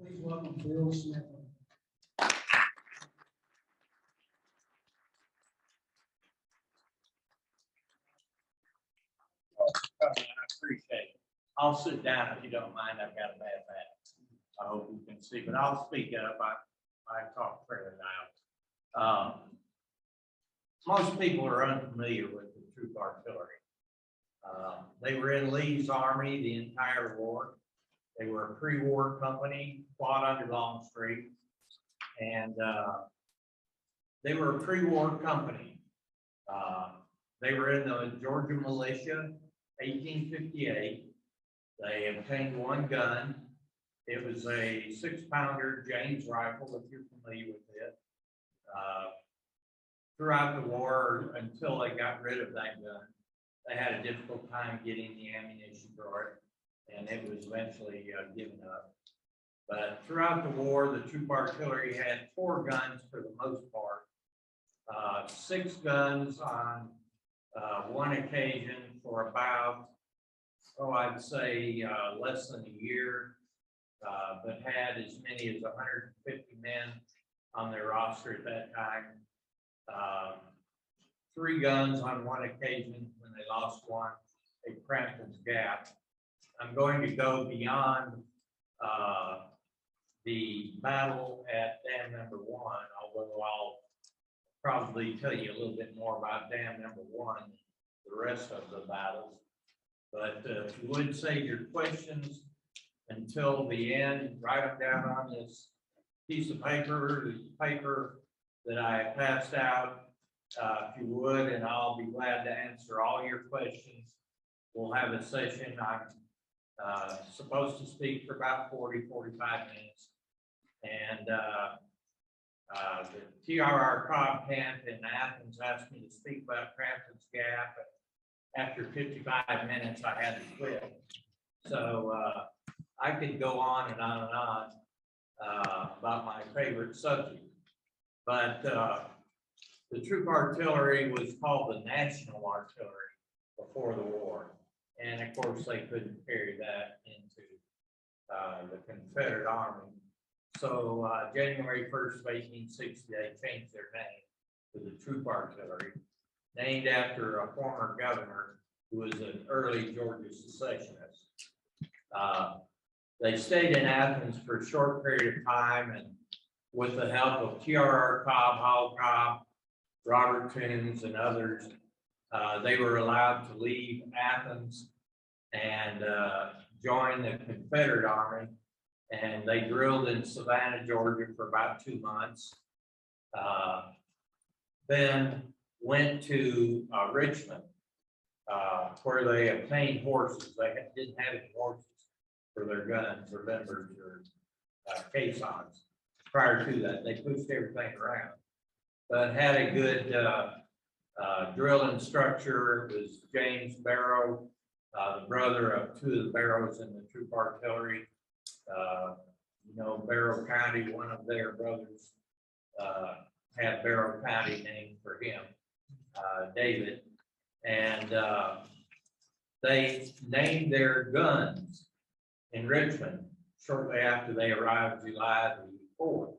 Please welcome Bill Smedlund. I appreciate it. I'll sit down if you don't mind. I've got a bad back. I hope you can see, but I'll speak up. I talk fairly loud. Most people are unfamiliar with the Troop Artillery. They were in Lee's army the entire war. They were a pre-war company, fought under Longstreet, and they were a pre-war company. They were in the Georgia militia, 1858. They obtained one gun. It was a 6-pounder James rifle, if you're familiar with it. Throughout the war, until they got rid of that gun, they had a difficult time getting the ammunition for it, and it was eventually given up. But throughout the war, the Troop Artillery had 4 guns for the most part, 6 guns on one occasion for about, I'd say less than a year, but had as many as 150 men on their roster at that time. 3 guns on one occasion when they lost one at Crampton's Gap. I'm going to go beyond the battle at Dam Number 1, although I'll probably tell you a little bit more about Dam Number 1, the rest of the battles. But if you would save your questions until the end, write them down on this piece of paper, that I passed out, if you would, and I'll be glad to answer all your questions. We'll have a session. I'm supposed to speak for about 40-45 minutes. And the TRR Cobb camp in Athens asked me to speak about Crampton's Gap. After 55 minutes, I had to quit. So I could go on and on and on about my favorite subject. But the Troop Artillery was called the National Artillery before the war. And of course, they couldn't carry that into the Confederate Army. So January 1st of 1860, they changed their name to the Troop Artillery, named after a former governor who was an early Georgia secessionist. They stayed in Athens for a short period of time, and with the help of TRR Cobb, Hall Cobb, Robert Toombs, and others, they were allowed to leave Athens and join the Confederate Army. And they drilled in Savannah, Georgia for about 2 months. Then went to Richmond, where they obtained horses. They didn't have any horses for their guns or limbers or caissons. Prior to that, they pushed everything around, but had a good drill instructor. It was James Barrow, the brother of 2 of the Barrows in the Troop Artillery. You know, Barrow County, one of their brothers had Barrow County named for him, David. And they named their guns in Richmond shortly after they arrived, July the 4th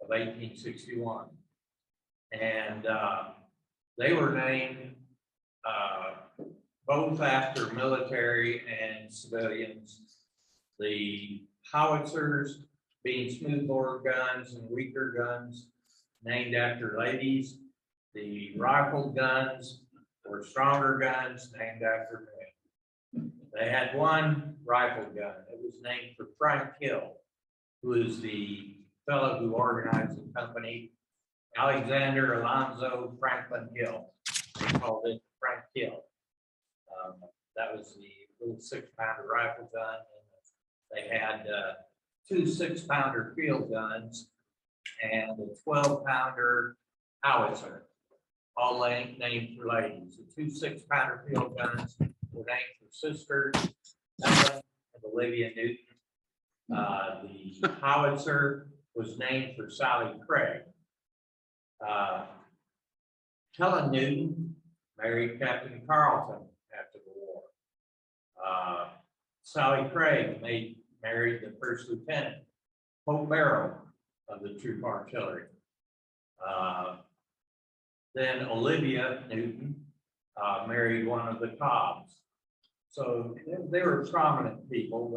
of 1861. And they were named both after military and civilians. The howitzers being smoothbore guns and weaker guns named after ladies. The rifled guns were stronger guns named after men. They had one rifled gun. It was named for Frank Hill, who is the fellow who organized the company, Alexander Alonzo Franklin Hill. They called it Frank Hill. That was the little 6-pounder rifle gun. They had 2 6-pounder field guns and a 12-pounder howitzer, all named for ladies. The 2 6-pounder field guns were named for Sister Ellen and Olivia Newton. The howitzer was named for Sally Craig. Helen Newton married Captain Carleton after the war. Sally Craig married the first lieutenant Hope Barrow of the troop artillery. Then Olivia Newton married one of the Cobbs. So they were prominent people.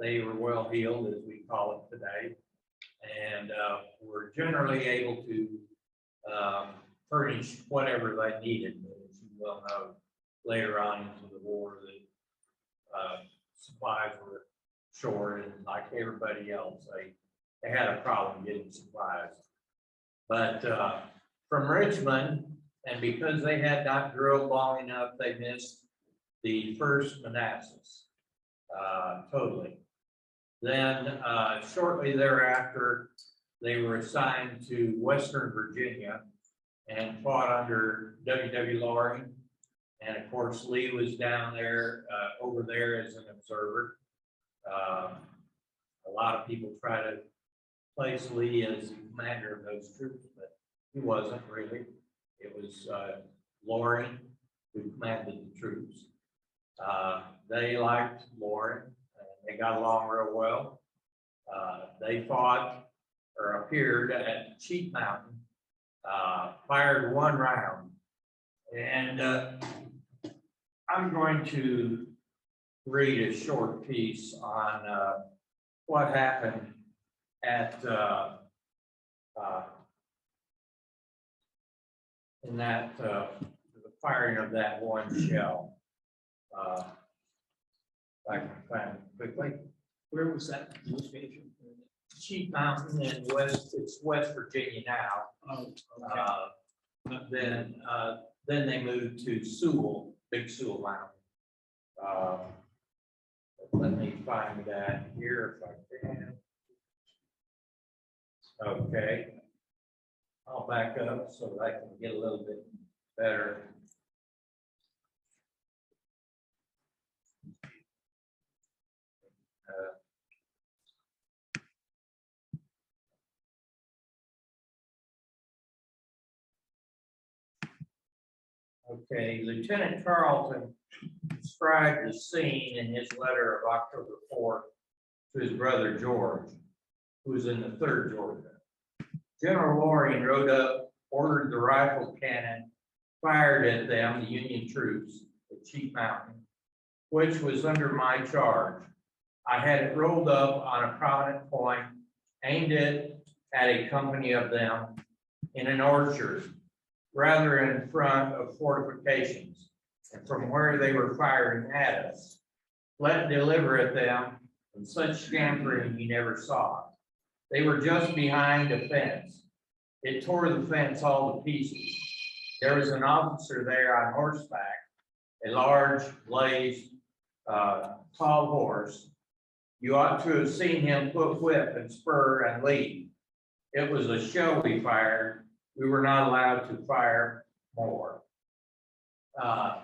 They were well heeled, as we call it today, and were generally able to furnish whatever they needed. As you well know, later on into the war, the supplies were short, and like everybody else, they had a problem getting supplies. But from Richmond, and because they had not drilled long enough, they missed the first Manassas totally. Then shortly thereafter, they were assigned to Western Virginia and fought under W.W. Loring. And of course, Lee was down there, over there as an observer. A lot of people try to place Lee as the commander of those troops, but he wasn't really. It was Loring who commanded the troops. They liked Loring, and they got along real well. They fought or appeared at Cheat Mountain, fired one round, and I'm going to read a short piece on what happened at in that the firing of that one shell. If I can find it quickly. Where was that location? Cheat Mountain in it's West Virginia now. Oh, okay. Then they moved to Sewell, Big Sewell Mountain. Let me find that here if I can. Okay. I'll back up so that I can get a little bit better. Okay, Lieutenant Carleton described the scene in his letter of October 4th to his brother George, who was in the 3rd Georgia. General Loring rode up, ordered the rifle cannon fired at them, the Union troops, at Cheat Mountain, which was under my charge. I had it rolled up on a prominent point, aimed it at a company of them in an orchard, rather in front of fortifications, and from where they were firing at us. Let deliver at them, and such scampering you never saw. They were just behind a fence. It tore the fence all to pieces. There was an officer there on horseback, a large, blazed, tall horse. You ought to have seen him put whip and spur and lead. It was a shell we fired. We were not allowed to fire more. The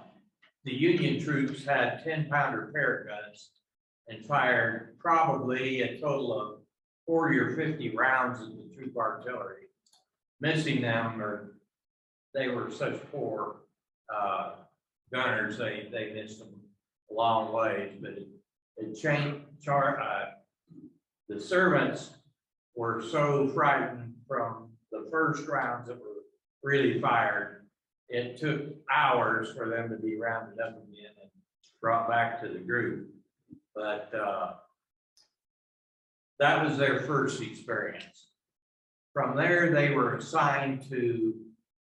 Union troops had 10-pounder parrot guns and fired probably a total of 40 or 50 rounds of the troop artillery, missing them, or they were such poor gunners, they missed them a long ways. But it changed. The servants were so frightened from the first rounds that were really fired. It took hours for them to be rounded up again and brought back to the group. But that was their first experience. From there, they were assigned to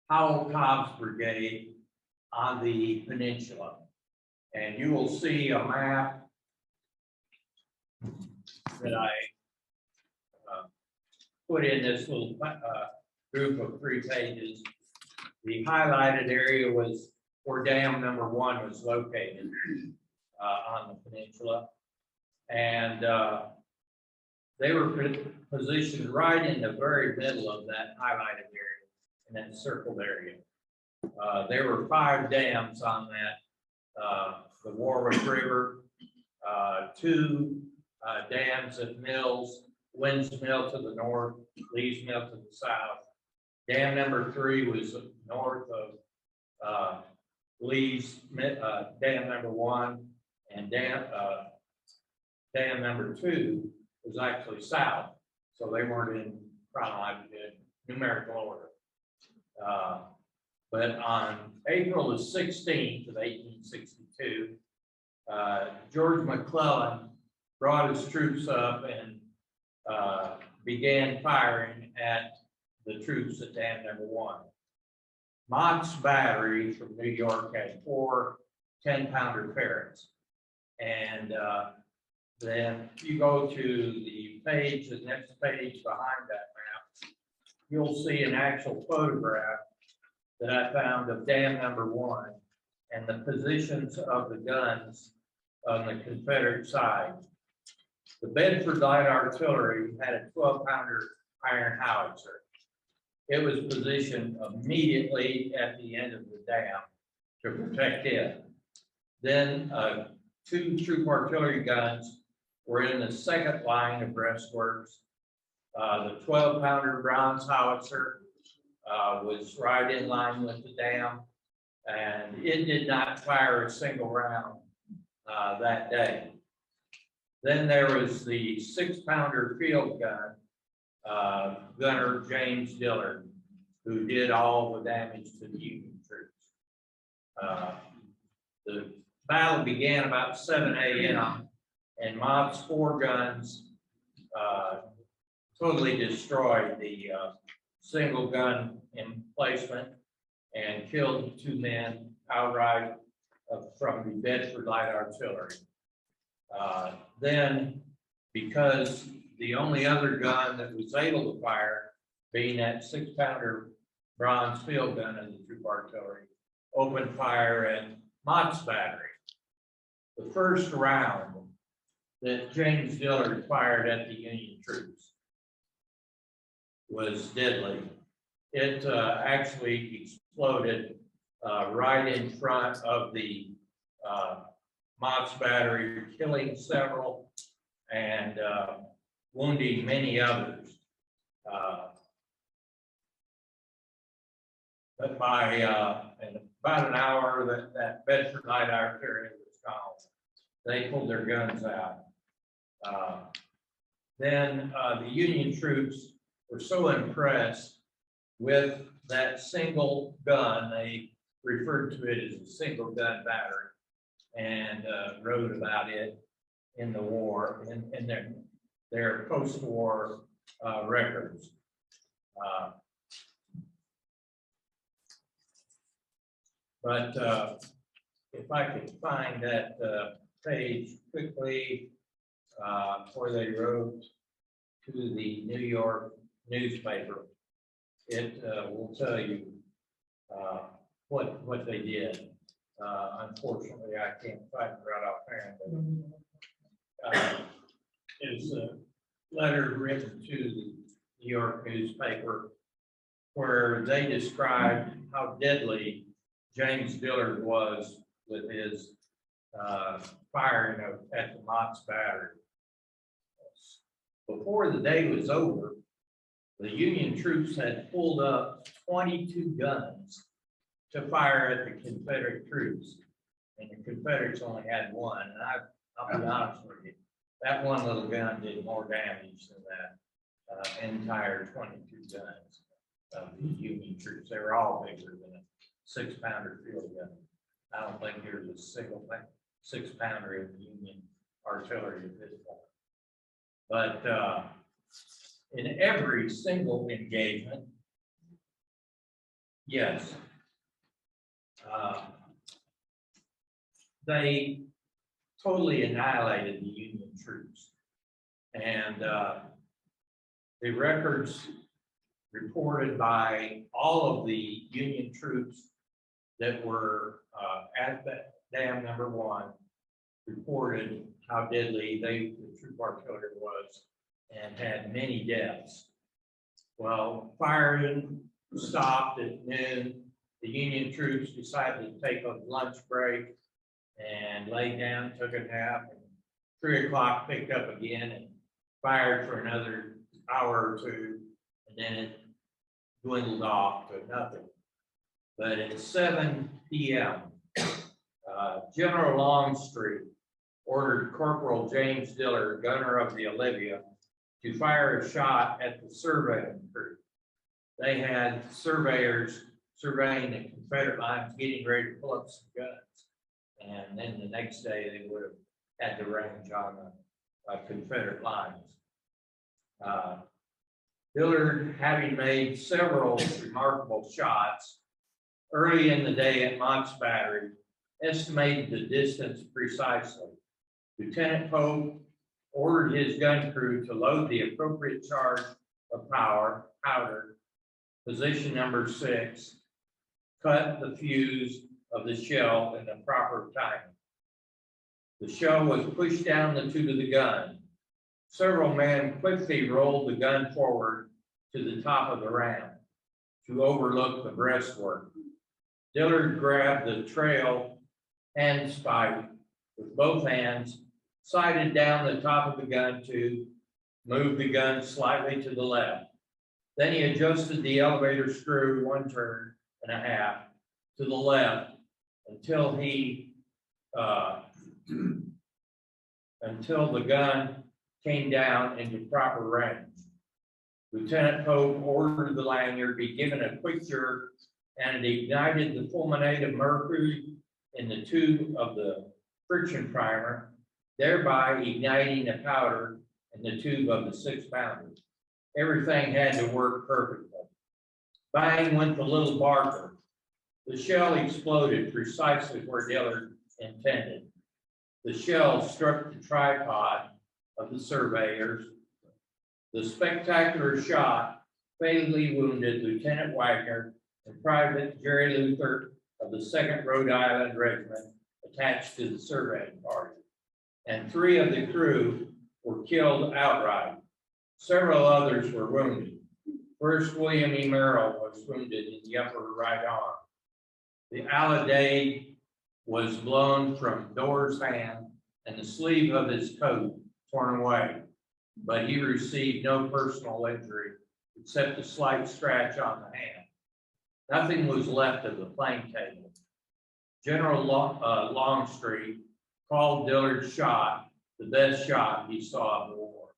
Howell Cobb's brigade on the peninsula. And you will see a map that I put in this little group of 3 pages. The highlighted area was where dam number 1 was located on the peninsula. And they were positioned right in the very middle of that highlighted area, in that circled area. There were 5 dams on that, the Warwick River, 2 dams at Mills, Wynn's Mill to the north, Lee's Mill to the south. Dam number 3 was north of Lee's, dam number 1, and dam number 2 was actually south, so they weren't in chronological numerical order. But on April the 16th of 1862, George McClellan brought his troops up and began firing at the troops at Dam Number 1. Mott's battery from New York had 4 10-pounder ferrets. And then you go to the page, the next page behind that map, you'll see an actual photograph that I found of Dam Number 1 and the positions of the guns on the Confederate side. The Bedford Light Artillery had a 12-pounder iron howitzer. It was positioned immediately at the end of the dam to protect it. Then 2 troop artillery guns were in the second line of breastworks. The 12-pounder bronze howitzer was right in line with the dam, and it did not fire a single round that day. Then there was the 6-pounder field gun, gunner James Dillard, who did all the damage to the Union troops. The battle began about 7 a.m. and Mott's 4 guns totally destroyed the single gun emplacement and killed 2 men outright from the Bedford Light Artillery. Then, because the only other gun that was able to fire, being that 6-pounder bronze field gun of the troop artillery, opened fire at Mott's battery. The first round that James Dillard fired at the Union troops was deadly. It actually exploded right in front of the Mott's battery, killing several and wounding many others. But by in about an hour that Bedford Light Artillery was gone, they pulled their guns out. Then the Union troops were so impressed with that single gun, they referred to it as a single gun battery, and wrote about it in the war, in their post-war records. But if I could find that page quickly, where they wrote to the New York newspaper, it will tell you what they did. Unfortunately, I can't find it right offhand, but it's a letter written to the New York newspaper where they described how deadly James Dillard was with his firing at the Mott's battery. Before the day was over, the Union troops had pulled up 22 guns to fire at the Confederate troops, and the Confederates only had 1. And I'll be honest with you, that one little gun did more damage than that entire 22 guns of the Union troops. They were all bigger than a 6-pounder field gun. I don't think there's a single 6-pounder in the Union artillery at this point. But in every single engagement, yes, they totally annihilated the Union troops. And the records reported by all of the Union troops that were at that Dam Number 1 reported how deadly the troop artillery was and had many deaths. Well, firing stopped at noon. The Union troops decided to take a lunch break and lay down, took a nap, and 3 o'clock picked up again and fired for another hour or 2, and then it dwindled off to nothing. But at 7 p.m., General Longstreet ordered Corporal James Dillard, gunner of the Olivia, to fire a shot at the surveying crew. They had surveyors surveying the Confederate lines, getting ready to pull up some guns. And then the next day they would have had the range on the Confederate lines. Dillard, having made several remarkable shots early in the day at Mott's Battery, estimated the distance precisely. Lieutenant Pope ordered his gun crew to load the appropriate charge of powder, position number 6, cut the fuse of the shell in the proper timing. The shell was pushed down the tube of the gun. Several men quickly rolled the gun forward to the top of the ramp to overlook the breastwork. Dillard grabbed the trail handspike with both hands, sighted down the top of the gun to move the gun slightly to the left. Then he adjusted the elevator screw 1 turn and a half to the left until until the gun came down into proper range. Lieutenant Pope ordered the lanyard be given a quick jerk, and it ignited the fulminate of mercury in the tube of the friction primer, thereby igniting the powder in the tube of the 6-pounder. Everything had to work perfectly. Bang went the little barker. The shell exploded precisely where Dillard intended. The shell struck the tripod of the surveyors. The spectacular shot fatally wounded Lieutenant Wagner and Private Jerry Luther of the 2nd Rhode Island Regiment attached to the surveying party, and 3 of the crew were killed outright. Several others were wounded. First, William E. Merrill was wounded in the upper right arm. The alidade was blown from Doerr's hand and the sleeve of his coat torn away, but he received no personal injury except a slight scratch on the hand. Nothing was left of the plane table. General Longstreet called Dillard's shot the best shot he saw in the war.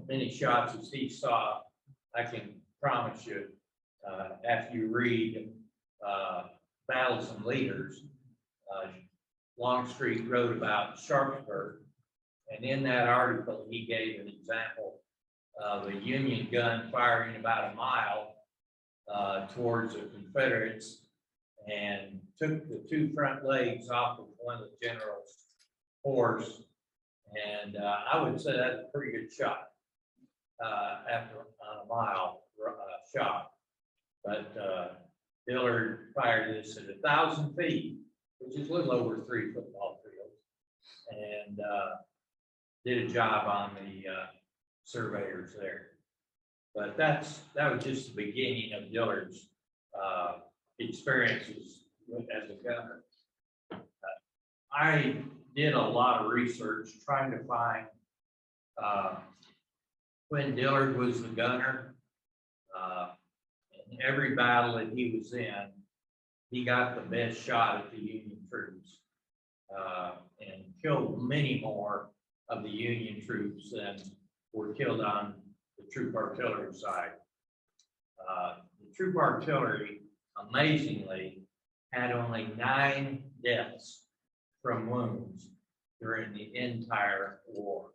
Many shots as he saw, I can promise you, after you read Battles and Leaders, Longstreet wrote about Sharpsburg, and in that article he gave an example of a Union gun firing about a mile towards the Confederates and took the 2 front legs off of one of the general's horse, and I would say that's a pretty good shot after on a mile shot. But Dillard fired this at 1,000 feet, which is a little over 3 football fields, and did a job on the surveyors there. But that was just the beginning of Dillard's experiences as a gunner. I did a lot of research trying to find when Dillard was the gunner. In every battle that he was in, he got the best shot at the Union troops and killed many more of the Union troops than were killed on the troop artillery side. The troop artillery, amazingly, had only 9 deaths from wounds during the entire war.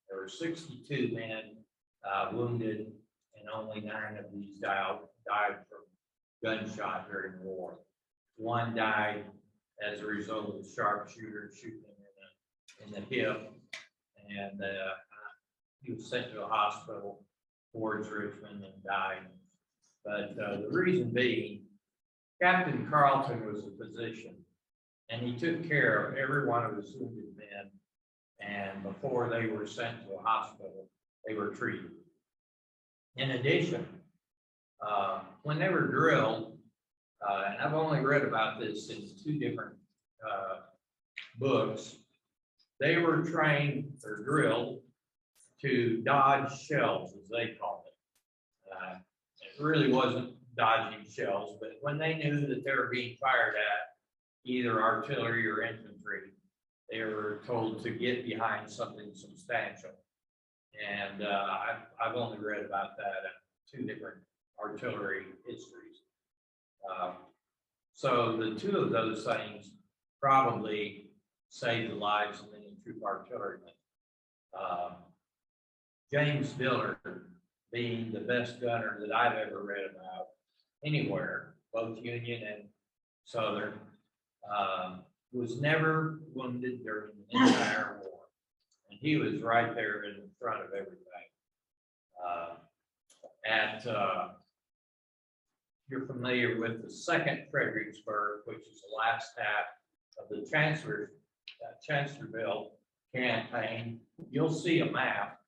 There were 62 men wounded, and only 9 of these died from gunshot during the war. 1 died as a result of the sharpshooter shooting him in the hip, and he was sent to a hospital towards Richmond and died. But the reason being, Captain Carleton was a physician, and he took care of every one of his wounded men, and before they were sent to a hospital, they were treated. In addition, when they were drilled, and I've only read about this in 2 different books, they were trained or drilled to dodge shells, as they called it. It really wasn't dodging shells, but when they knew that they were being fired at, either artillery or infantry, they were told to get behind something substantial. And I've only read about that in 2 different artillery histories. So the 2 of those things probably saved the lives of many troop artillerymen. James Dillard being the best gunner that I've ever read about anywhere, both Union and Southern, was never wounded during the entire war. And he was right there in the front of everything. You're familiar with the 2nd Fredericksburg, which is the last half of the Chancellorsville campaign. You'll see a map.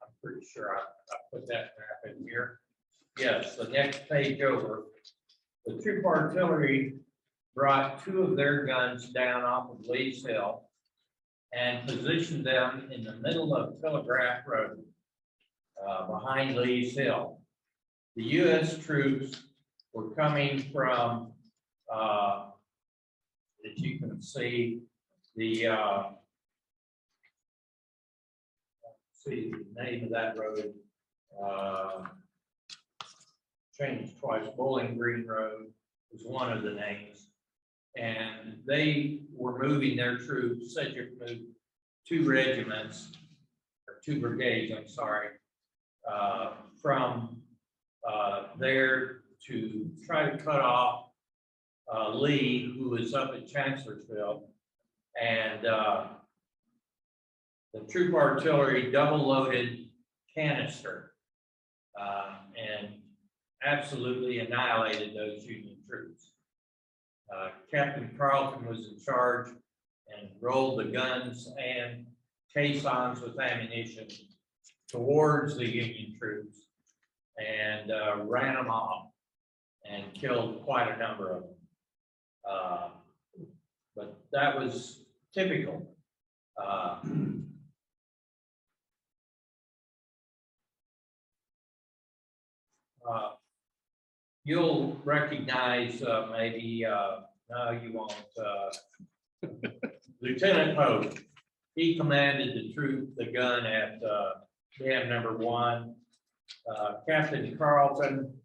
I'm pretty sure I put that map in here. Yes, the next page over. The troop artillery brought 2 of their guns down off of Lee's Hill and positioned them in the middle of Telegraph Road, behind Lee's Hill. The U.S. troops were coming from, as you can see, the name of that road, changed twice. Bowling Green Road was one of the names. And they were moving their troops, Sedgwick moved 2 regiments, or 2 brigades, I'm sorry, from there to try to cut off Lee, who was up at Chancellorsville. And the troop artillery double-loaded canister and absolutely annihilated those Union troops. Captain Carlton was in charge and rolled the guns and caissons with ammunition towards the Union troops and ran them off and killed quite a number of them. But that was typical. You'll recognize maybe, no, you won't. Lieutenant Pope, he commanded the gun at dam number 1. Captain Carlton,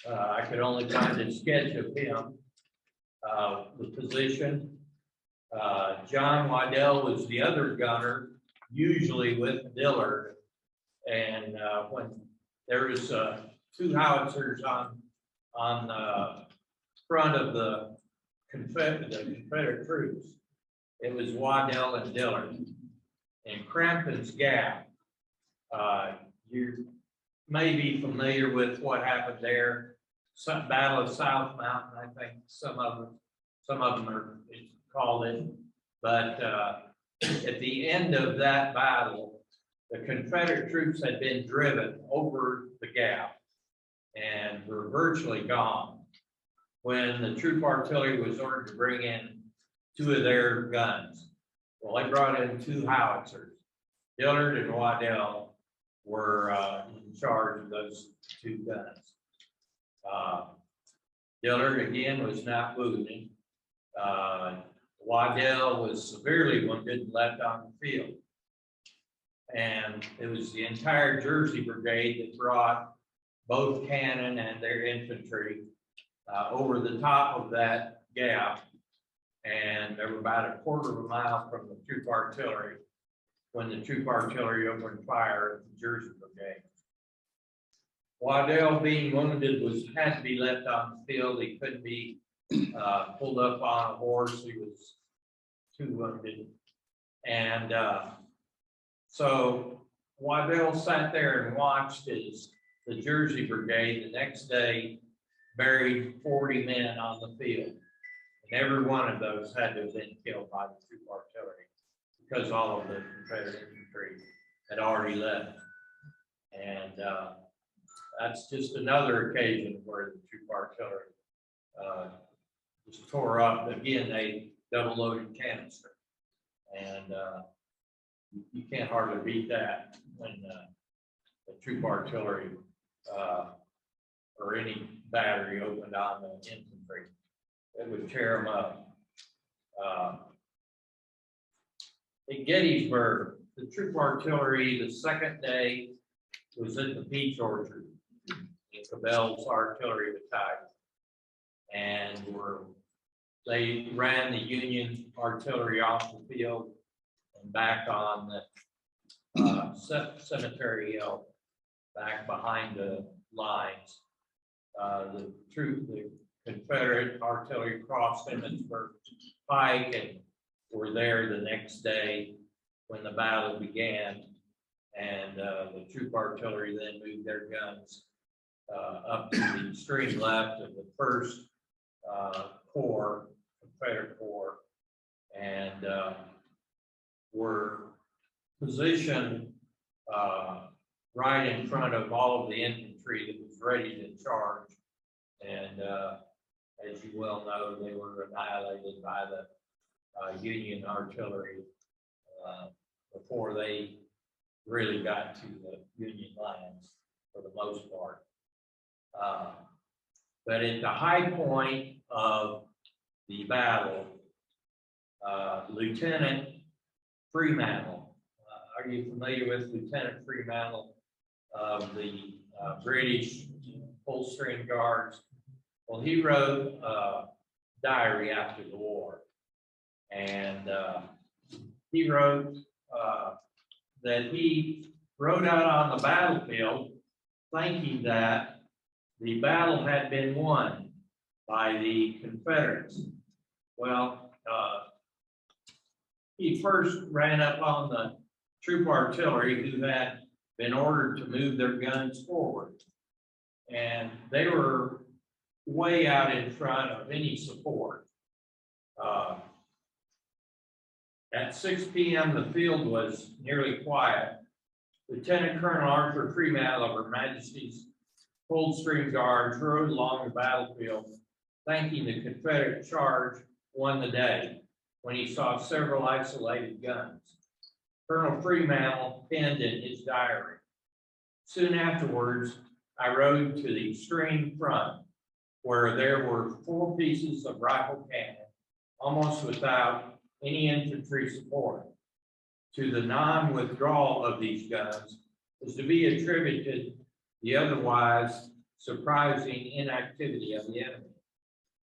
I could only find a sketch of him, the position. John Waddell was the other gunner, usually with Dillard. And when there was 2 howitzers on the front of the Confederate troops, it was Waddell and Dillard. In Crampton's Gap, you may be familiar with what happened there. Some Battle of South Mountain, I think some of them are called it. But at the end of that battle, the Confederate troops had been driven over the gap and were virtually gone when the troop artillery was ordered to bring in 2 of their guns. Well, they brought in 2 howitzers. Dillard and Waddell were in charge of those 2 guns. Dillard again was not wounded. Waddell was severely wounded and left on the field. And it was the entire Jersey Brigade that brought both cannon and their infantry over the top of that gap. And they were about 1/4 mile from the troop artillery when the troop artillery opened fire at the Jersey Brigade. Waddell, being wounded, had to be left on the field. He couldn't be pulled up on a horse. He was too wounded. And so Waddell sat there and watched as the Jersey Brigade the next day buried 40 men on the field. And every one of those had to have been killed by the troop artillery because all of the Confederate infantry had already left. And that's just another occasion where the troop artillery just tore up. Again, they double-loaded canister. And you can't hardly beat that when the troop artillery or any battery opened on the infantry. It would tear them up. At Gettysburg, the troop artillery, the second day was at the Peach Orchard, in Cabell's artillery battalion. And they ran the Union artillery off the field and back on the Cemetery Hill, back behind the lines. The Confederate artillery crossed Emmitsburg Pike and were there the next day when the battle began. And the troop artillery then moved their guns up to the extreme left of the first corps, Confederate corps, and were positioned right in front of all of the infantry that was ready to charge. And as you well know, they were annihilated by the Union artillery before they really got to the Union lines for the most part. But at the high point of the battle, Lieutenant Fremantle, are you familiar with Lieutenant Fremantle of the British Coldstream Guards? Well, he wrote a diary after the war, and he wrote that he rode out on the battlefield thinking that the battle had been won by the Confederates. Well, he first ran up on the troop artillery who had been ordered to move their guns forward. And they were way out in front of any support. At 6 p.m., the field was nearly quiet. Lieutenant Colonel Arthur Fremantle of Her Majesty's Coldstream Guards rode along the battlefield, thanking the Confederate charge won the day, when he saw several isolated guns. Colonel Fremantle penned in his diary, "Soon afterwards, I rode to the extreme front, where there were 4 pieces of rifle cannon, almost without any infantry support. To the non-withdrawal of these guns is to be attributed the otherwise surprising inactivity of the enemy.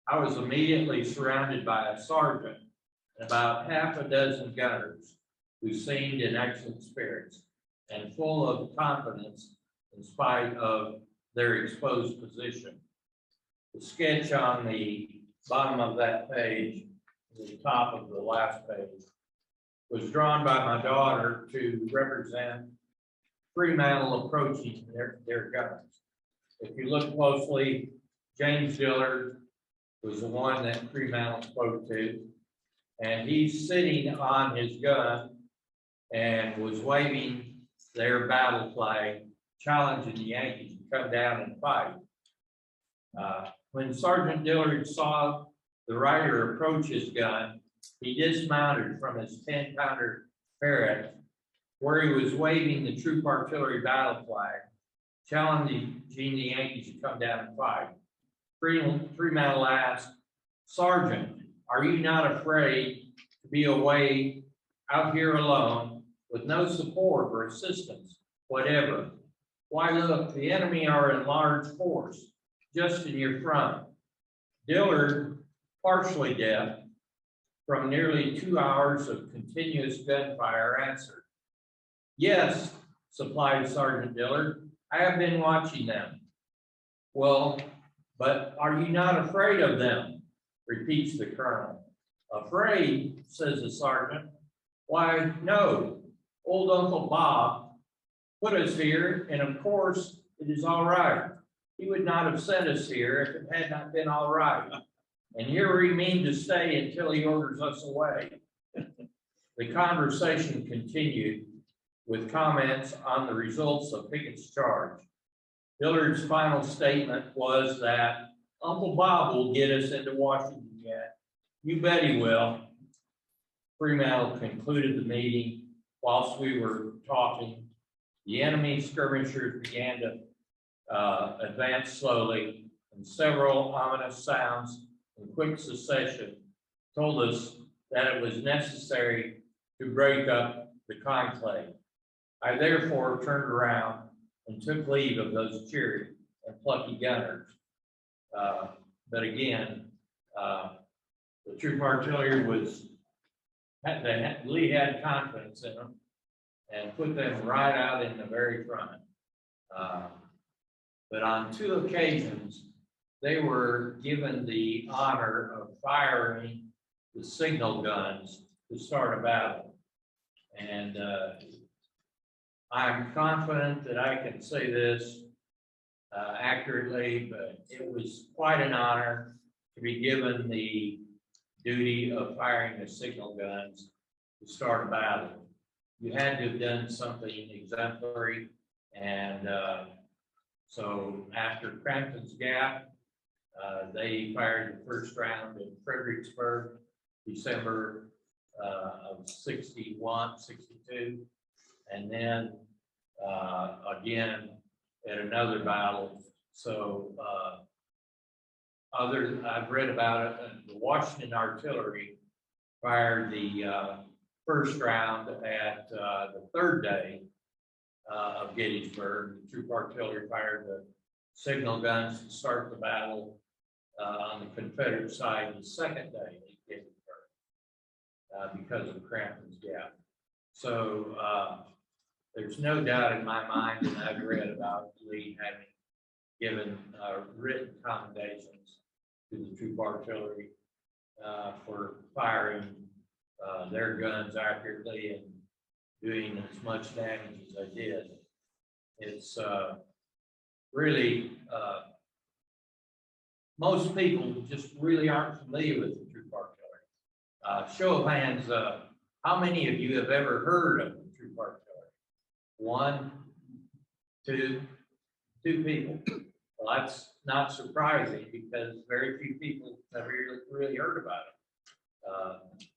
I was immediately surrounded by a sergeant and about half a dozen gunners who seemed in excellent spirits and full of confidence in spite of their exposed position." The sketch on the bottom of that page, the top of the last page, was drawn by my daughter to represent Fremantle approaching their guns. If you look closely, James Dillard was the one that Fremantle spoke to, and he's sitting on his gun and was waving their battle flag, challenging the Yankees to come down and fight. When Sergeant Dillard saw the rider approach his gun, he dismounted from his 10-pounder Parrott, where he was waving the troop artillery battle flag, challenging the Yankees to come down and fight. Fremantle asked, "Sergeant, are you not afraid to be away out here alone with no support or assistance whatever? Why, look, the enemy are in large force just in your front." Dillard, partially deaf from nearly 2 hours of continuous gunfire, answered, "Yes," supplied Sergeant Dillard, "I have been watching them." "Well, but are you not afraid of them?" repeats the colonel. "Afraid," says the sergeant. "Why, no. Old Uncle Bob put us here, and of course it is all right. He would not have sent us here if it had not been all right. And here we mean to stay until he orders us away." The conversation continued with comments on the results of Pickett's charge. Dillard's final statement was that Uncle Bob will get us into Washington yet. "You bet he will." Fremantle concluded the meeting. Whilst we were talking, the enemy skirmishers began to advance slowly, and several ominous sounds in quick succession told us that it was necessary to break up the conclave. I therefore turned around and took leave of those cheery and plucky gunners. But again, the troop artillery Lee had confidence in them and put them right out in the very front. But on 2 occasions, they were given the honor of firing the signal guns to start a battle. And I'm confident that I can say this accurately, but it was quite an honor to be given the duty of firing the signal guns to start a battle. You had to have done something exemplary, and so after Crampton's Gap, they fired the first round in Fredericksburg, December of 61, 62, and then again at another battle. So I've read about it. The Washington Artillery fired the first round at the 3rd day of Gettysburg. The troop artillery fired the signal guns to start the battle on the Confederate side the 2nd day at Gettysburg because of Crampton's Gap. So there's no doubt in my mind, and I've read about Lee having given written commendations to the troop artillery for firing their guns accurately and doing as much damage as they did. It's really, most people just really aren't familiar with the troop artillery. Show of hands, how many of you have ever heard of the troop artillery? 1, 2 people. Well, that's not surprising because very few people have really heard about it.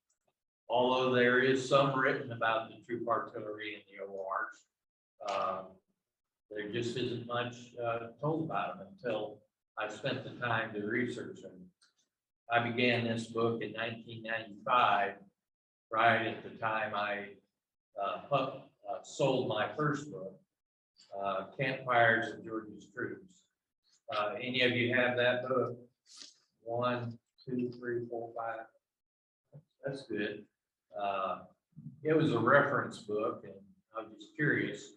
Although there is some written about the troop artillery and the ORs, there just isn't much told about them until I spent the time to research them. I began this book in 1995, right at the time I sold my first book, Campfires of Georgia's Troops. Any of you have that book? 1, 2, 3, 4, 5. That's good. It was a reference book, and I was just curious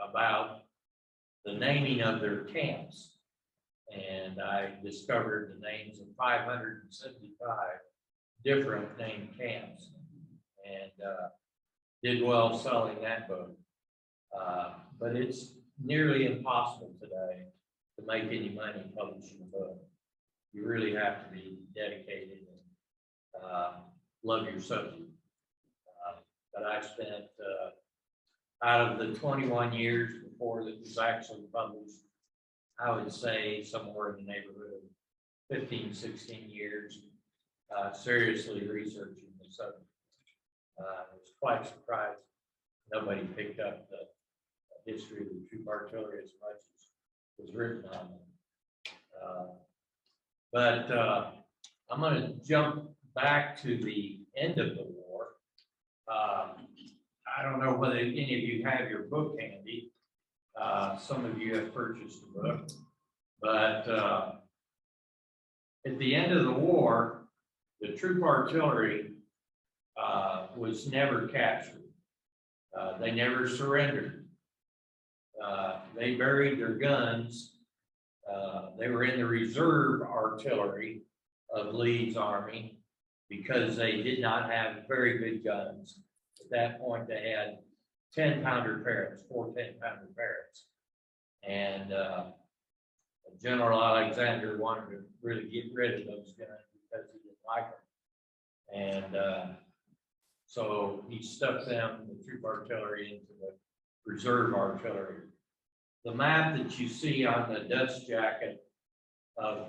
about the naming of their camps. And I discovered the names of 575 different named camps, and did well selling that book. But it's nearly impossible today to make any money publishing a book. You really have to be dedicated and love your subject. But I spent, out of the 21 years before it was actually published, I would say somewhere in the neighborhood of 15, 16 years, seriously researching the subject. I was quite surprised nobody picked up the history of the troop artillery as much as was written on them. But I'm going to jump back to the end of the war. I don't know whether any of you have your book handy. Some of you have purchased the book, but at the end of the war, the troop artillery was never captured. They never surrendered. They buried their guns. They were in the reserve artillery of Lee's army because they did not have very good guns. At that point, they had 10-pounder Parrots, 4 10-pounder Parrots. And General Alexander wanted to really get rid of those guns because he didn't like them. And so he stuck them, the troop artillery, into the reserve artillery. The map that you see on the dust jacket of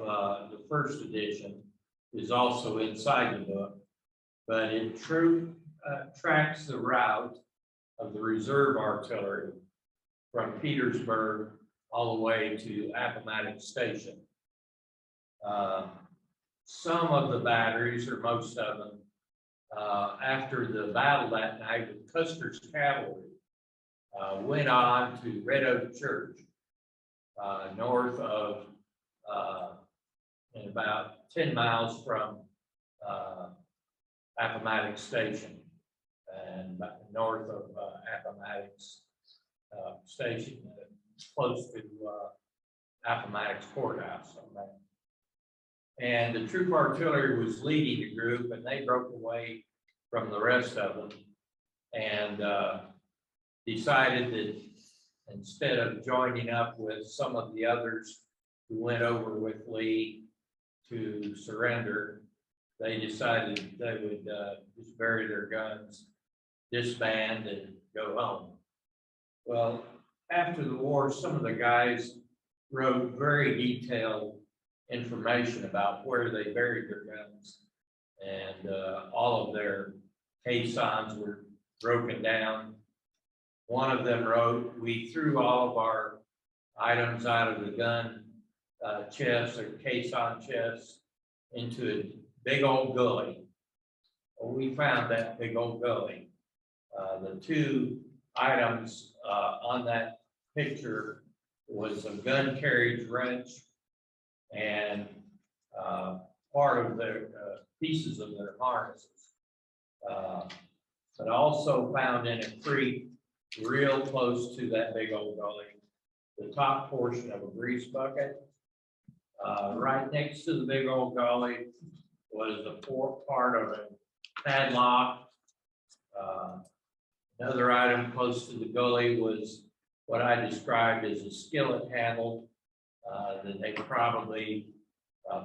the first edition is also inside the book, but it tracks the route of the reserve artillery from Petersburg all the way to Appomattox Station. Some of the batteries, or most of them, after the battle that night with Custer's cavalry, went on to Red Oak Church, north of, and about 10 miles from Appomattox Station, and north of Appomattox Station, close to Appomattox Courthouse. And the troop artillery was leading the group, and they broke away from the rest of them, and decided that instead of joining up with some of the others who went over with Lee to surrender, they decided they would just bury their guns, disband, and go home. Well, after the war, some of the guys wrote very detailed information about where they buried their guns, and all of their caissons were broken down. One of them wrote, "We threw all of our items out of the gun chests or caisson chests into a big old gully." Well, we found that big old gully. The two items on that picture was a gun carriage wrench and part of their pieces of their harnesses. But also found in a creek real close to that big old gully, the top portion of a grease bucket. Right next to the big old gully was the part of a padlock. Another item close to the gully was what I described as a skillet handle that they probably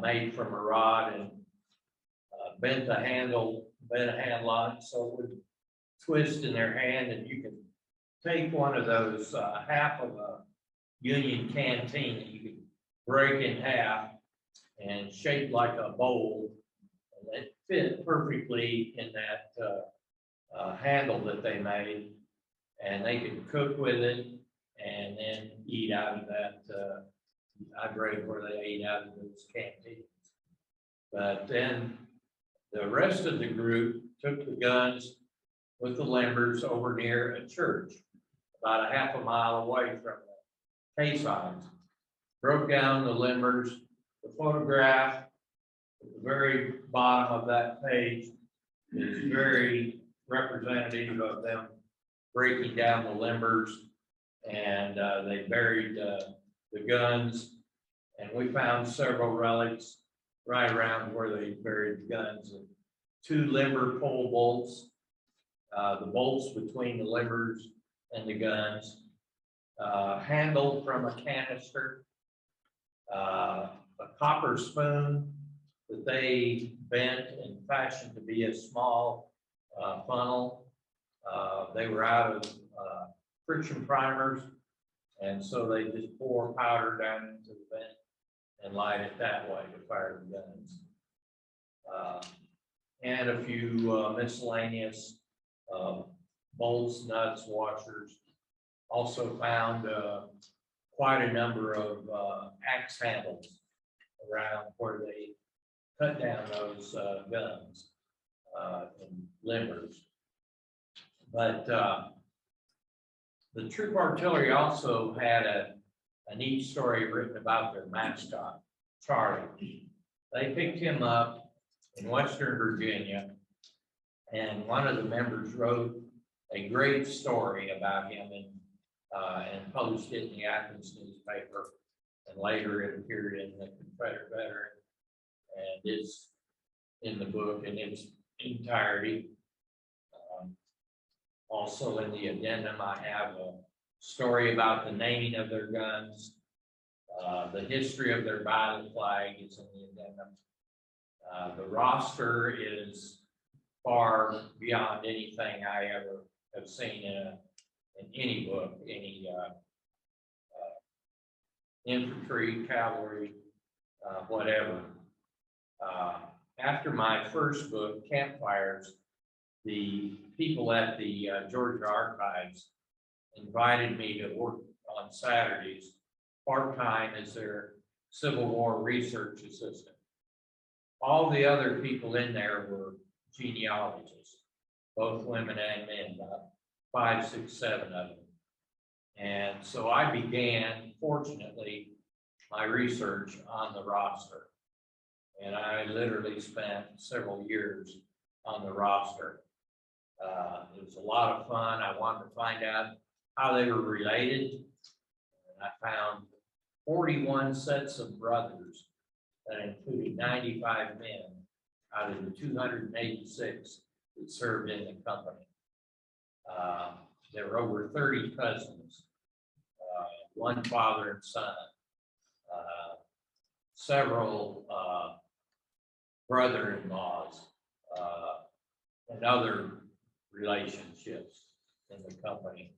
made from a rod and bent a handle on it so it would twist in their hand, and you could take one of those half of a Union canteen that you could break in half and shape like a bowl, and it fit perfectly in that handle that they made, and they could cook with it and then eat out of that. I've read where they ate out of those canteens. But then the rest of the group took the guns with the limbers over near a church, about a half a mile away from the caissons. Broke down the limbers. The photograph at the very bottom of that page is very representative of them breaking down the limbers, and they buried the guns, and we found several relics right around where they buried the guns. And 2 limber pole bolts, the bolts between the limbers and the guns, handle from a canister, a copper spoon that they bent and fashioned to be a small funnel. They were out of friction primers, and so they just pour powder down into the vent and light it that way to fire the guns. And a few miscellaneous bolts, nuts, washers. Also found quite a number of axe handles around where they cut down those guns and limbers. But the troop artillery also had a neat story written about their mascot, Charlie. They picked him up in Western Virginia, and one of the members wrote a great story about him and published it in the Athens newspaper, and later it appeared in the Confederate Veteran, and it's in the book in its entirety. Also in the addendum, I have a story about the naming of their guns. The history of their battle flag is in the addendum. The roster is far beyond anything I ever have seen in any book, any infantry, cavalry, whatever. After my first book, Campfires, the people at the Georgia Archives invited me to work on Saturdays part-time as their Civil War research assistant. All the other people in there were genealogists, both women and men, about 5, 6, 7 of them. And so I began, fortunately, my research on the roster. And I literally spent several years on the roster. It was a lot of fun. I wanted to find out how they were related. And I found 41 sets of brothers that included 95 men out of the 286 that served in the company. There were over 30 cousins, one father and son, several brother-in-laws, and other relationships in the company.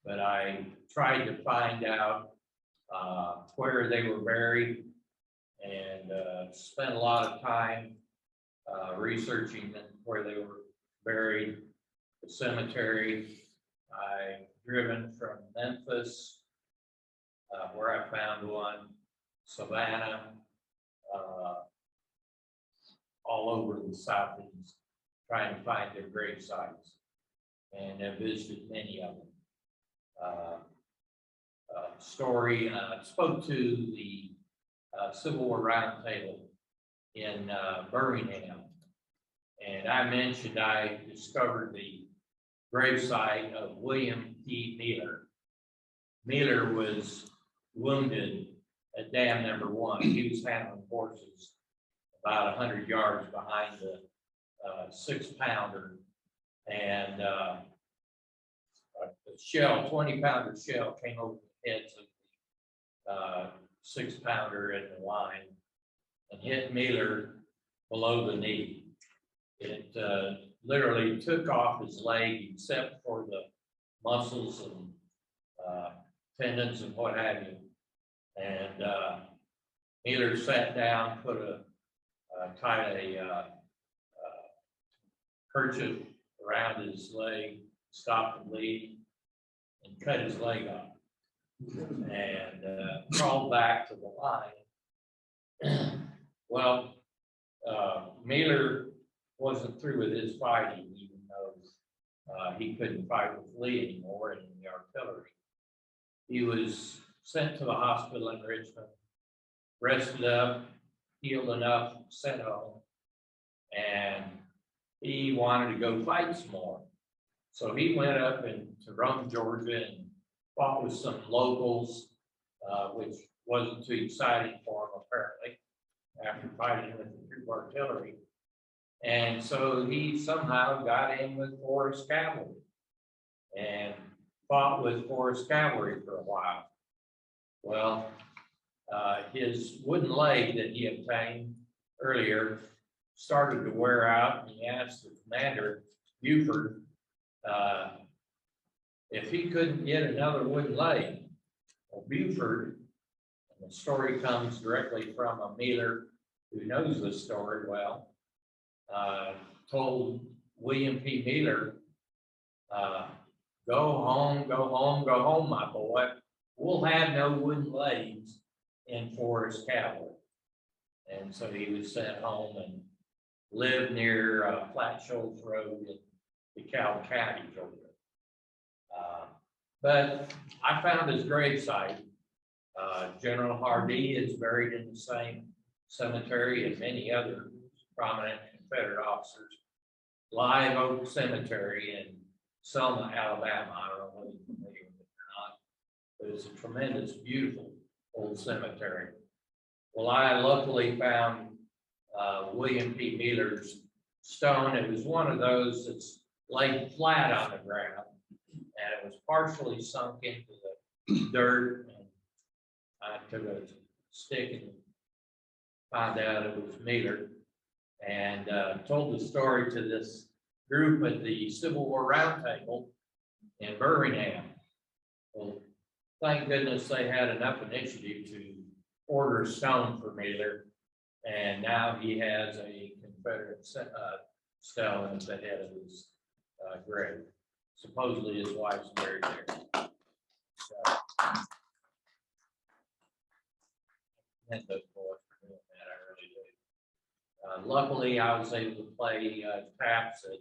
But I tried to find out where they were buried, and spent a lot of time researching where they were buried, the cemetery. I've driven from Memphis, where I found one, Savannah, all over the Southeast, trying to find their grave sites, and have visited many of them. Spoke to the Civil War Roundtable in Birmingham, and I mentioned I discovered the gravesite of William P. Mealer. Mealer was wounded at Dam Number 1. He was handling horses about 100 yards behind the 6-pounder, and a shell, 20-pounder shell, came over the heads of the 6-pounder in the line and hit Mealer below the knee. It literally took off his leg except for the muscles and tendons and what have you. And Mealer sat down, tied a kerchief around his leg, stopped the bleed, and cut his leg off. And crawled back to the line. Well, Mealer wasn't through with his fighting, even though he couldn't fight with Lee anymore in the artillery. He was sent to the hospital in Richmond, rested up, healed enough, sent home, and he wanted to go fight some more. So he went up into Rome, Georgia, and fought with some locals, which wasn't too exciting for him, apparently, after fighting with the troop artillery. And so he somehow got in with Forrest Cavalry and fought with Forrest Cavalry for a while. Well, his wooden leg that he obtained earlier started to wear out, and he asked the commander, Buford, if he couldn't get another wooden leg. Well, Buford, and the story comes directly from a Mealer who knows the story well, told William P. Mealer, go home, my boy. We'll have no wooden legs in Forrest Cavalry. And so he was sent home and lived near Flat Shoals Road in DeKalb County, Georgia. But I found his gravesite. General Hardee is buried in the same cemetery as many other prominent Confederate officers. Live Oak Cemetery in Selma, Alabama. I don't know whether you're familiar with it or not, but it's a tremendous, beautiful old cemetery. Well, I luckily found William P. Mealer's stone. It was one of those that's laid flat on the ground, and it was partially sunk into the dirt. And I took a stick and found out it was Mealer, and told the story to this group at the Civil War Roundtable in Birmingham. Well, thank goodness they had enough initiative to order a stone for Mealer, and now he has a Confederate stone at the head of his grave. Supposedly his wife's buried there. So, commend those boys for doing that, I really do. Luckily, I was able to play taps at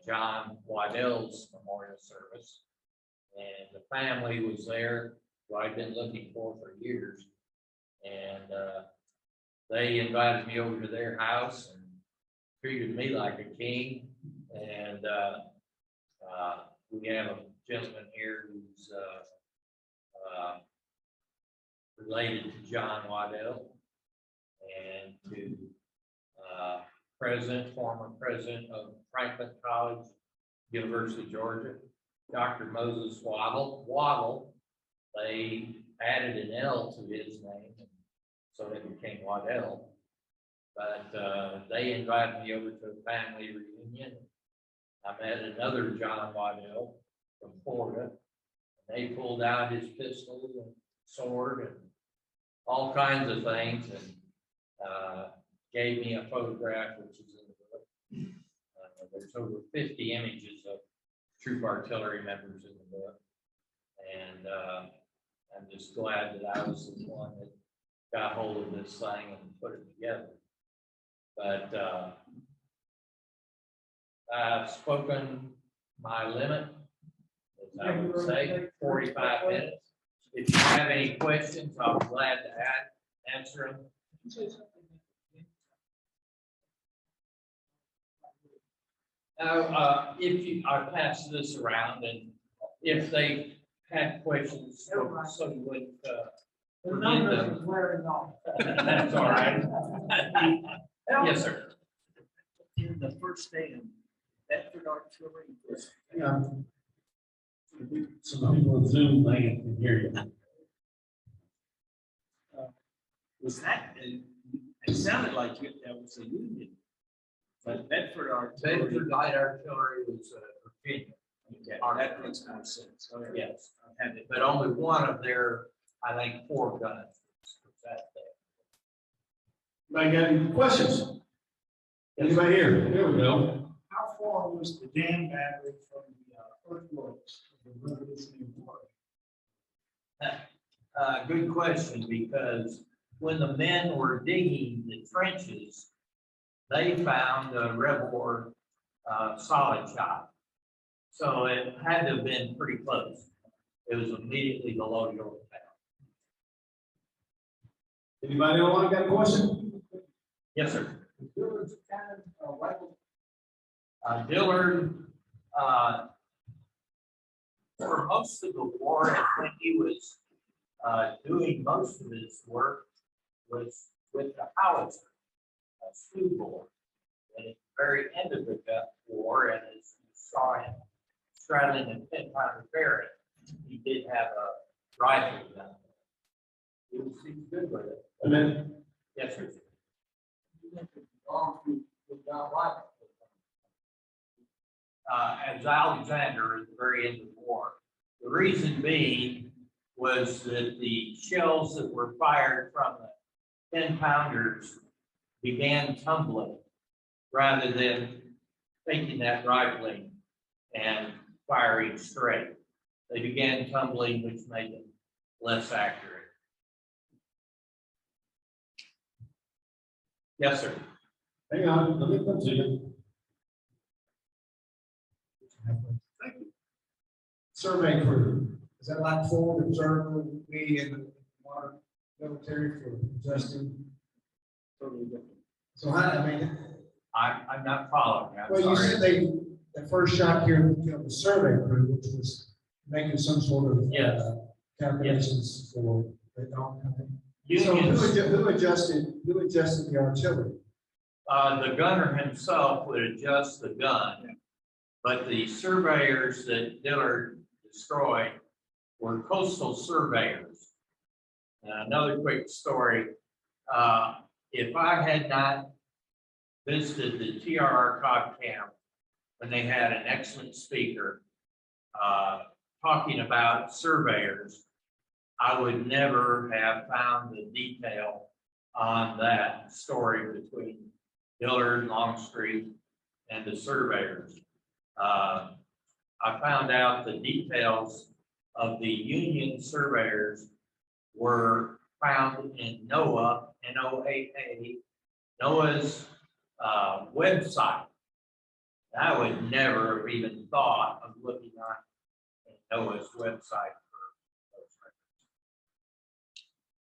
John Waddell's memorial service, and the family was there, who I'd been looking for years, and they invited me over to their house and treated me like a king. And we have a gentleman here who's related to John Waddell and to former president of Franklin College, University of Georgia, Dr. Moses Waddell. They added an L to his name, and so it became Waddell. But they invited me over to a family reunion. I met another John Waddell from Florida. And they pulled out his pistol and sword and all kinds of things, and gave me a photograph, which is in the book. There's over 50 images of troop artillery members in the book. And I'm just glad that I was the one that got hold of this thing and put it together. But I've spoken my limit, as I would say, 45 minutes. If you have any questions, I'll be glad to answer them. Now, I pass this around, and if they had questions, so you would forget them. That's all right. Yes, sir. In the first day of Bedford Artillery. Some people on Zoom land can hear you. Was that, it sounded like that was a union, but Bedford Artillery. Bedford Light Artillery was Virginia. Okay, that makes more sense. Okay. Yes, I've had it. but only one of their, I think, 4 guns was that day. Anybody got any questions? Anybody here? There we go. How far was the dam battery from the earthworks of the Revolutionary War? Good question, because when the men were digging the trenches, they found a Rebel solid shot. So it had to have been pretty close. It was immediately below Yorktown. Anybody else got a question? Yes, sir. Dillard's cannon, rifle. Dillard, for most of the war, and when he was doing most of his work, was with the howitzer, a slew bore. And at the very end of the war, and as you saw him straddling a 10-pounder barrel, he did have a rifle gun. He was good with it. And then, Yes, sir. As Alexander at the very end of the war. The reason being was that the shells that were fired from the 10-pounders began tumbling rather than taking that rifling and firing straight. They began tumbling, which made them less accurate. Yes, sir. hang on, let me come to you. Thank you. Survey crew, is that like forward observer, we in the water military for adjusting? Totally different. So how, I mean, I'm not following. I'm well, you sorry. said the first shot here, the survey crew, which was making some sort of Yes. calculations for the dog company. So Unions, who adjusted the artillery? the gunner himself would adjust the gun, but the surveyors that Dillard destroyed were coastal surveyors. Another quick story. If I had not visited the TRR Cobb camp when they had an excellent speaker talking about surveyors, I would never have found the detail on that story between Dillard, Longstreet, and the surveyors. I found out the details of the Union surveyors were found in NOAA, NOAA, Noah's website. I would never have even thought of looking on Noah's website for those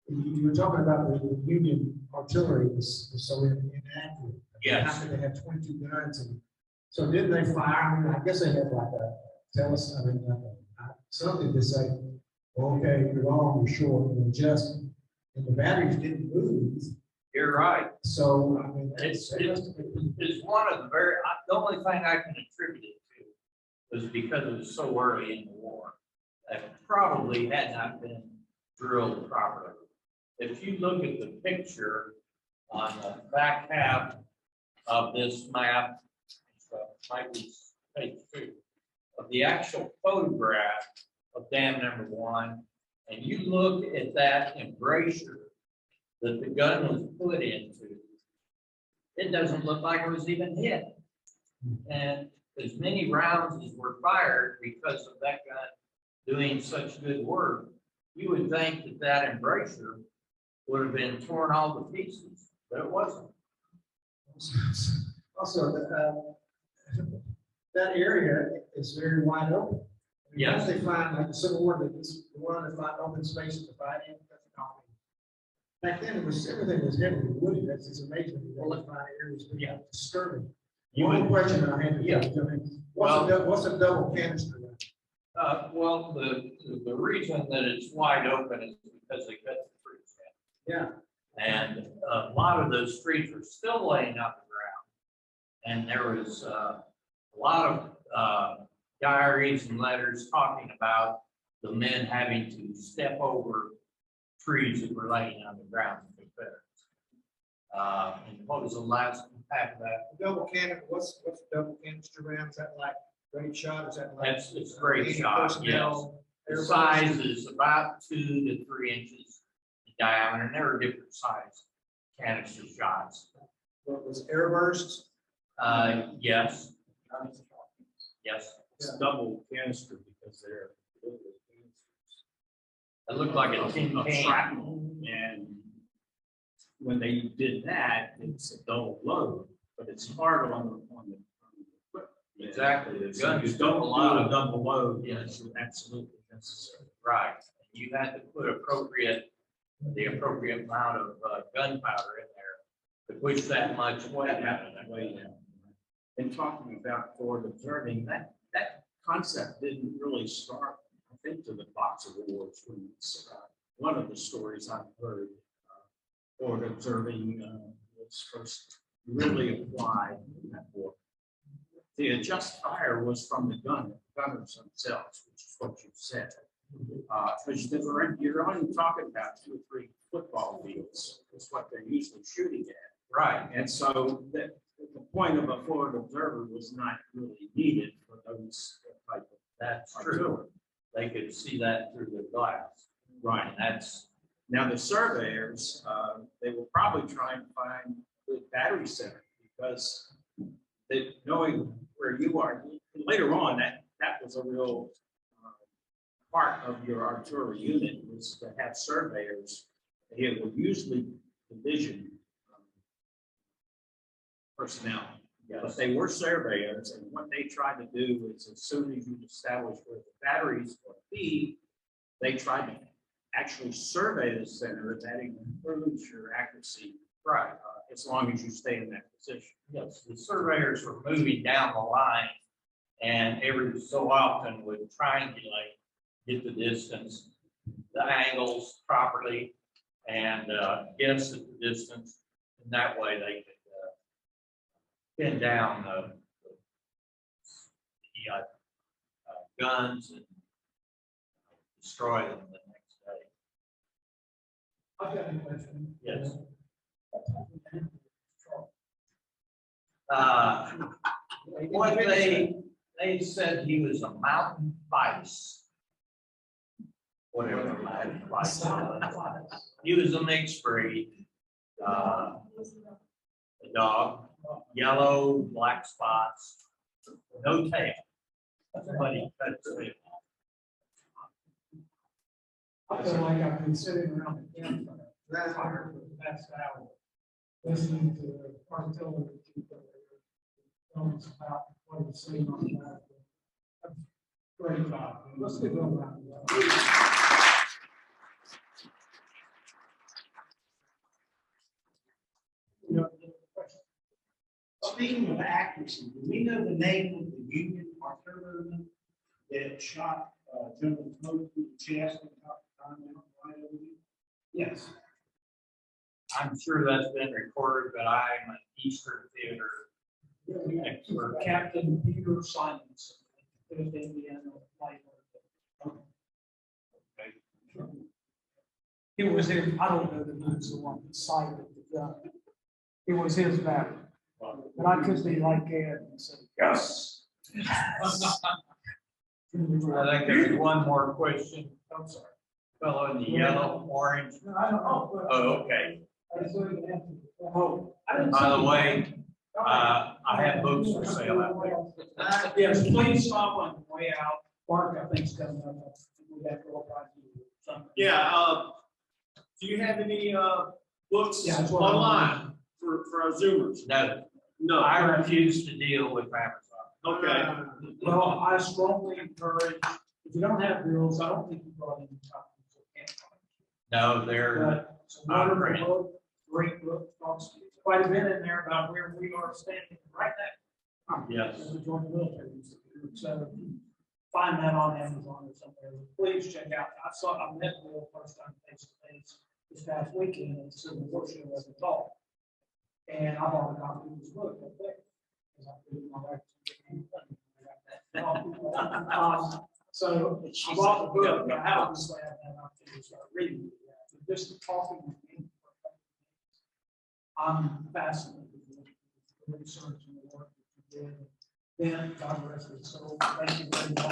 records. You were talking about the Union artillery was so inaccurate. Yes. How could they have 22 guns? And so didn't they fire? I mean, I guess they had like a something to say, okay, you're wrong, you're short, you're just, and the batteries didn't move. You're right. So, I mean, It's one of the the only thing I can attribute it to was because it was so early in the war. That probably had not been drilled properly. If you look at the picture on the back half of this map, might be page 2, of the actual photograph of dam number 1, and you look at that embrasure that the gun was put into, it doesn't look like it was even hit. And as many rounds as were fired because of that gun doing such good work, you would think that that embrasure would have been torn all to pieces, but it wasn't. Also, that area is very wide open. I mean, Yes. once they find like the Civil War, they just want to find open spaces to fight in. Back then, everything was heavily wooded. It's amazing. They would find areas that Yeah. are disturbing. You One would- more question I had. Yeah. What's a double canister? Well, the reason that it's wide open is because they cut the trees down. Yeah. And a lot of those trees are still laying on the ground. And there was a lot of diaries and letters talking about the men having to step over trees that were laying on the ground to fix it. And what was the last half of that? Double canister. What's the double canister round? Is that like great shot? Is that like? It's great shot, yes. The size is about 2 to 3 inches in diameter, and there are different size canister shots. What was air bursts? Yes. Yes, It's double canister because they're it looked like a tin of can. shrapnel, and when they did that, it's a double load, but it's hard on the equipment. Exactly, the So gun you is don't a lot do a of, double load, Yes. yes, absolutely necessary. right. You had to put the appropriate amount of gunpowder in there to push that much weight out of that. Way down. And talking about forward observing, that concept didn't really start, I think, to the Boxer Wars, when it's one of the stories I've heard. Forward observing was first really applied in that war. The adjust fire was from the gunners themselves, which is what you said. Because you're only talking about 2 or 3 football fields, is what they're usually shooting at. Right, And so the point of a forward observer was not really needed for those type of. that's true. They could see that through the glass. Right. And that's, Now, the surveyors, they will probably try and find the battery center, because they, knowing where you are, later on, that was a real part of your artillery unit, was to have surveyors. They were usually division personnel. But they were surveyors, and what they tried to do is, as soon as you establish where the batteries would be, they tried to actually survey the center. That improves your accuracy, right. as long as you stay in that position. Yes, the surveyors were moving down the line, and every so often would triangulate, get the distance, the angles properly, and guess at the distance. And that way they could pin down the guns and destroy them the next day. I've got a question. Yes. What they said he was a mountain vice. Whatever mountain vice. He was a mixed breed. A dog, yellow, black spots, no tail. Somebody cut his tail off. I feel like I've been sitting around the campfire. That's for the past hour. listening to the artillery films about what you're seeing on that. Great job. Let's give them a round of applause. You know, Speaking of accuracy, do we know the name of the Union artilleryman that shot General Smoke through the chest and top of the down right over you? yes, I'm sure that's been recorded, but I'm an Eastern Theater expert. Captain Peter Simons, Fifth Indiana Light. It was his, I don't know that he was the one that sighted the gun. It was his battle. But I could be like Ed and say, yes. I think there's one more question. I'm sorry. Fellow in the yellow, orange. No, I don't know. Oh, okay. I was going to answer the phone. Oh, I didn't By the see- way, I have books for sale out there. Yes, please stop on the way out. Mark, I think, is coming up. We have to go by something. Yeah, do you have any, books Yeah, that's what I online for our Zoomers? No, No. I refuse to deal with Amazon. Okay. Well, I strongly encourage, if you don't have bills, I don't think you brought any copies. So can't find No, they're, But it's a wonderful book, great book, talks quite a bit in there about where we are standing right now. yes. As a joint military institute. So find that on Amazon or somewhere. Please check out. I met Will first time face to face this past weekend at the Civil War show as a talk. And I bought a copy of his book up there. Because I figured my wife so I bought the book, but I obviously haven't had an opportunity to start reading it yet. But just talking with him for a couple of days, I'm fascinated with the research and the work that you did. Ben, God rest his soul. Thank you very much.